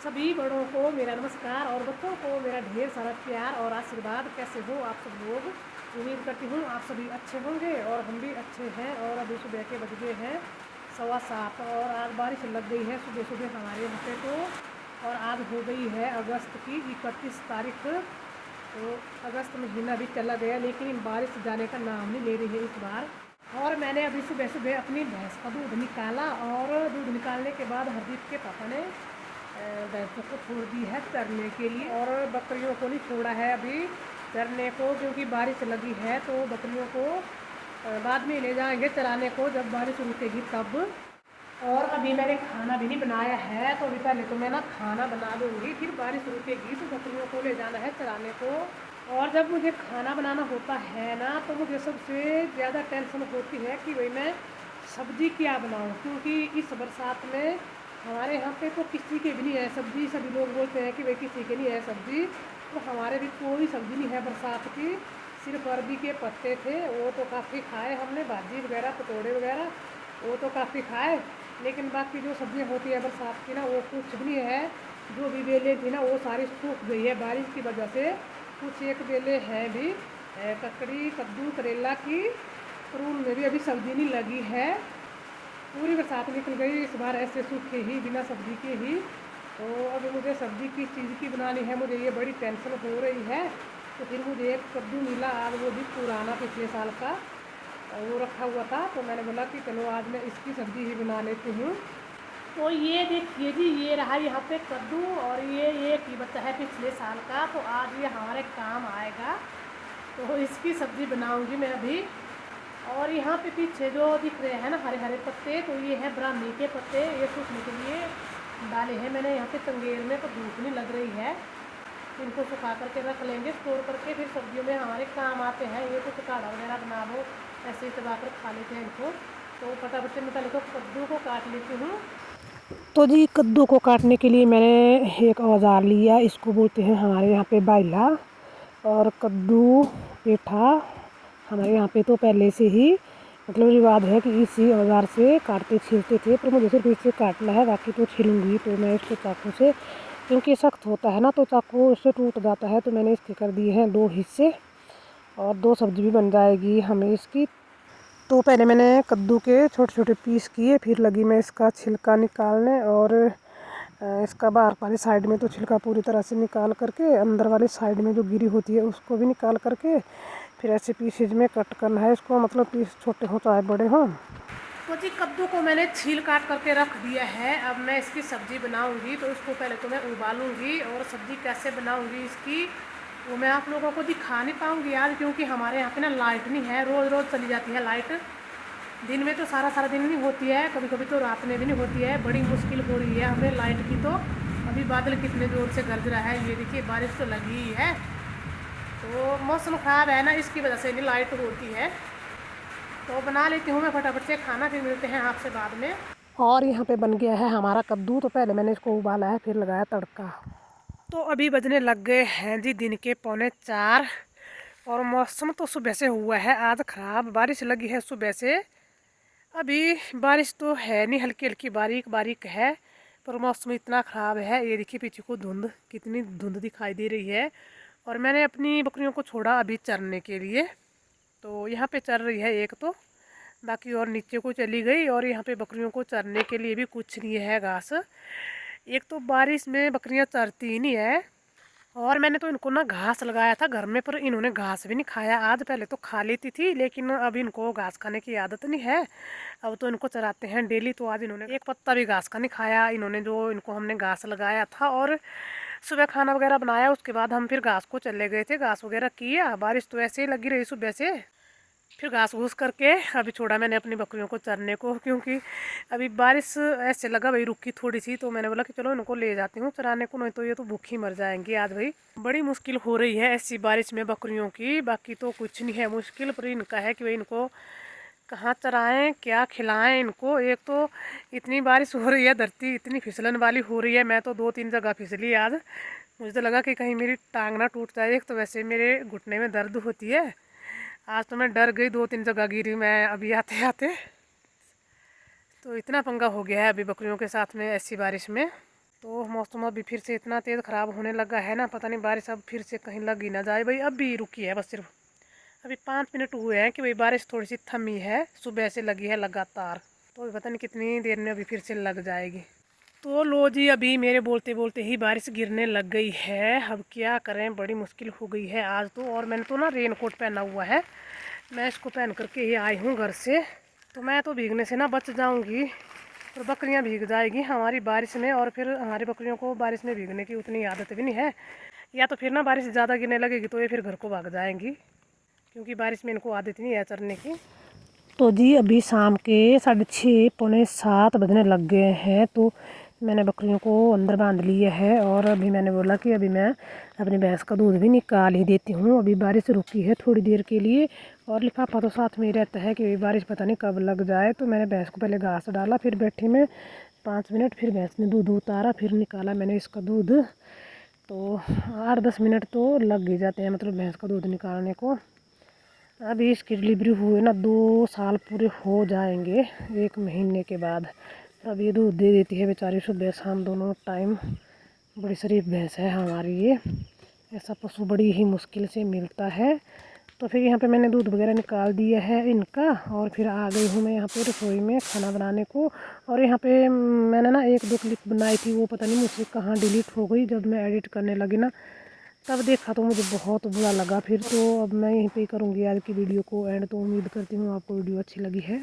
सभी बड़ों को मेरा नमस्कार और बच्चों को मेरा ढेर सारा प्यार और आशीर्वाद। कैसे हो आप सब लोग? उम्मीद करती हूँ आप सभी अच्छे होंगे और हम भी अच्छे हैं। और अभी सुबह के बज गए हैं 7:15 और आज बारिश लग गई है सुबह सुबह हमारे यहाँ पे तो। और आज हो गई है अगस्त की 31 तारीख। तो अगस्त महीना भी चला गया लेकिन बारिश जाने का नाम नहीं ले रही है इस बार। और मैंने अभी सुबह सुबह अपनी भैंस का दूध निकाला और दूध निकालने के बाद हरदीप के पापा ने भैंसों को छोड़ दी है चरने के लिए। और बकरियों को नहीं छोड़ा है अभी चरने को, क्योंकि बारिश लगी है तो बकरियों को बाद में ले जाएंगे चराने को जब बारिश रुकेगी तब। और अभी मैंने खाना भी नहीं बनाया है तो अभी पहले तो मैं ना खाना बना लूँगी, फिर बारिश रुकेगी तो बकरियों को ले जाना है चराने को। और जब मुझे खाना बनाना होता है ना तो मुझे सबसे ज़्यादा टेंशन होती है कि भाई मैं सब्ज़ी क्या बनाऊँ, क्योंकि इस बरसात में हमारे यहाँ पे तो किसी के भी नहीं है सब्ज़ी। सभी लोग बोलते हैं कि भाई किसी के नहीं है सब्ज़ी, तो हमारे भी कोई सब्ज़ी नहीं है बरसात की। सिर्फ अरबी के पत्ते थे, वो तो काफ़ी खाए हमने, भाजी वगैरह पकौड़े वगैरह वो तो काफ़ी खाए। लेकिन बाकी जो सब्ज़ियाँ होती है बरसात की ना वो कुछ भी नहीं है। जो भी बेलें थी ना वो सारी सूख गई है बारिश की वजह से। कुछ एक बेलें हैं भी, ककड़ी कद्दू करेला की, फरूल में भी अभी सब्ज़ी नहीं लगी है। पूरी बरसात निकल गई इस बार ऐसे सूखे ही बिना सब्ज़ी के ही। तो अब मुझे सब्ज़ी किस चीज़ की बनानी है, मुझे ये बड़ी टेंशन हो रही है। तो फिर मुझे एक कद्दू मिला आज, वो भी पुराना पिछले साल का वो रखा हुआ था, तो मैंने बोला कि चलो आज मैं इसकी सब्ज़ी ही बना लेती हूँ। तो ये देखिए जी, ये रहा यहाँ पे कद्दू और ये एक ही बचा है पिछले साल का, तो आज ये हमारे काम आएगा। तो इसकी सब्ज़ी बनाऊँगी मैं अभी। और यहाँ पे पीछे जो दिख रहे हैं ना हरे हरे पत्ते, तो ये है ब्राह्मी के पत्ते, ये सूखने के लिए डाले हैं मैंने यहाँ पे तंगेर में, तो धूप नहीं लग रही है। इनको सुखा करके रख लेंगे स्टोर करके, फिर सब्जियों में हमारे काम आते हैं। ये कुछ काढ़ा वगैरह बना लो, ऐसे ही चबा कर खा लेते हैं इनको। तो फटाफट से मैं पहले तो कद्दू को काट लेती हूँ। तो जी कद्दू को काटने के लिए मैंने एक औजार लिया, इसको बोलते हैं हमारे यहाँ पे बाइला। और कद्दू पेठा हमारे यहाँ पे तो पहले से ही मतलब रिवाज है कि इसी औजार से काटते छीलते थे, पर मुझे सिर्फ इससे काटना है, बाकी तो छीलूँगी तो मैं इसको चाकू से, क्योंकि सख्त होता है ना तो चाकू उससे टूट जाता है। तो मैंने इसके कर दिए हैं 2 हिस्से और 2 सब्ज़ी भी बन जाएगी हमें इसकी। तो पहले मैंने कद्दू के छोटे छोटे पीस किए, फिर लगी मैं इसका छिलका निकालने। और इसका बाहर वाली साइड में तो छिलका पूरी तरह से निकाल करके अंदर वाली साइड में जो गिरी होती है उसको भी निकाल करके फिर ऐसे पीसेज में कट करना है इसको, मतलब पीस छोटे हों चाहे बड़े हों। तो जी कद्दू को मैंने छील काट करके रख दिया है। अब मैं इसकी सब्ज़ी बनाऊंगी, तो इसको पहले तो मैं उबालूंगी और सब्ज़ी कैसे बनाऊंगी इसकी वो मैं आप लोगों को दिखा नहीं पाऊंगी आज, क्योंकि हमारे यहाँ पे ना लाइट नहीं है, रोज़ रोज़ चली जाती है लाइट। दिन में तो सारा सारा दिन नहीं होती है, कभी कभी तो रात में भी नहीं होती है। बड़ी मुश्किल हो रही है हमें लाइट की। तो अभी बादल कितने ज़ोर से गरज रहा है, ये देखिए बारिश तो लगी ही है। तो मौसम ख़राब है ना, इसकी वजह से नहीं लाइट होती है। तो बना लेती हूँ मैं फटाफट से खाना, फिर मिलते हैं आपसे बाद में। और यहाँ पे बन गया है हमारा कद्दू, तो पहले मैंने इसको उबाला है फिर लगाया तड़का। तो अभी बजने लग गए हैं जी दिन के 3:45 और मौसम तो सुबह से हुआ है आज ख़राब, बारिश लगी है सुबह से। अभी बारिश तो है नहीं, हल्की हल्की बारीक बारीक है, पर मौसम इतना ख़राब है। ये देखिए पीछे को धुंध, कितनी धुंध दिखाई दे रही है। और मैंने अपनी बकरियों को छोड़ा अभी चरने के लिए, तो यहाँ पे चर रही है एक तो, बाकी और नीचे को चली गई। और यहाँ पे बकरियों को चरने के लिए भी कुछ नहीं है घास। एक तो बारिश में बकरियाँ चरती ही नहीं है। और मैंने तो इनको ना घास लगाया था घर में, पर इन्होंने घास भी नहीं खाया आज। पहले तो खा लेती थी लेकिन अब इनको घास खाने की आदत नहीं है। अब तो इनको चराते हैं डेली, तो आज इन्होंने एक पत्ता भी घास का नहीं खाया इन्होंने, जो इनको हमने घास लगाया था। और सुबह खाना वगैरह बनाया, उसके बाद हम फिर घास को चले गए थे, घास वगैरह किया। बारिश तो ऐसे ही लगी रही सुबह से, फिर घास घूस करके अभी छोड़ा मैंने अपनी बकरियों को चरने को, क्योंकि अभी बारिश ऐसे लगा भाई रुकी थोड़ी सी, तो मैंने बोला कि चलो इनको ले जाती हूँ चराने को, नहीं तो ये तो भूखी मर जाएंगी आज। भाई बड़ी मुश्किल हो रही है ऐसी बारिश में बकरियों की, बाकी तो कुछ नहीं है मुश्किल, पर इनका है कि भाई इनको कहाँ चराएं क्या खिलाएं इनको। एक तो इतनी बारिश हो रही है, धरती इतनी फिसलन वाली हो रही है, मैं तो 2-3 जगह फिसली आज। मुझे तो लगा कि कहीं मेरी टांग ना टूट जाए, एक तो वैसे मेरे घुटने में दर्द होती है। आज तो मैं डर गई, 2-3 जगह गिरी मैं अभी आते आते। तो इतना पंगा हो गया है अभी बकरियों के साथ में ऐसी बारिश में। तो मौसम अभी फिर से इतना तेज़ ख़राब होने लगा है ना, पता नहीं बारिश अब फिर से कहीं लग ही ना जाए भाई। अभी रुकी है बस, सिर्फ अभी 5 मिनट हुए हैं कि भाई बारिश थोड़ी सी थमी है, सुबह से लगी है लगातार। तो अभी पता नहीं कितनी देर में अभी फिर से लग जाएगी। तो लो जी, अभी मेरे बोलते बोलते ही बारिश गिरने लग गई है। अब क्या करें, बड़ी मुश्किल हो गई है आज तो। और मैंने तो ना रेन कोट पहना हुआ है, मैं इसको पहन करके ही आई हूँ घर से। तो मैं तो भीगने से ना बच जाऊँगी, और बकरियां भीग जाएगी हमारी बारिश में। और फिर हमारी बकरियों को बारिश में भीगने की उतनी आदत भी नहीं है, या तो फिर ना बारिश ज़्यादा गिरने लगेगी तो ये फिर घर को भाग जाएंगी, क्योंकि बारिश में इनको आदत नहीं है चरने की। तो जी अभी शाम के 6:30 पौने 7 बजने लग गए हैं। तो मैंने बकरियों को अंदर बांध लिया है, और अभी मैंने बोला कि अभी मैं अपनी भैंस का दूध भी निकाल ही देती हूँ। अभी बारिश रुकी है थोड़ी देर के लिए, और लिफाफा तो साथ में ही रहता है कि बारिश पता नहीं कब लग जाए। तो मैंने भैंस को पहले घास डाला, फिर बैठी मैं 5 मिनट, फिर भैंस ने दूध उतारा, फिर निकाला मैंने इसका दूध। तो 8-10 मिनट तो लग ही जाते हैं, मतलब भैंस का दूध निकालने को। अभी इसकी डिलीवरी हुए ना 2 साल पूरे हो जाएंगे 1 महीने के बाद। अब ये दूध दे देती है बेचारी सुबह शाम दोनों टाइम। बड़ी शरीफ भैंस है हमारी ये। ऐसा पशु बड़ी ही मुश्किल से मिलता है। तो फिर यहाँ पे मैंने दूध वगैरह निकाल दिया है इनका, और फिर आ गई हूँ मैं यहाँ पे रसोई में खाना बनाने को। और यहाँ पे मैंने ना 1-2 क्लिप बनाई थी, वो पता नहीं मुझसे कहाँ डिलीट हो गई। जब मैं एडिट करने लगी ना तब देखा तो मुझे बहुत बुरा लगा। फिर तो अब मैं यहीं पे ही करूँगी आज की वीडियो को एंड। तो उम्मीद करती हूँ आपको वीडियो अच्छी लगी है।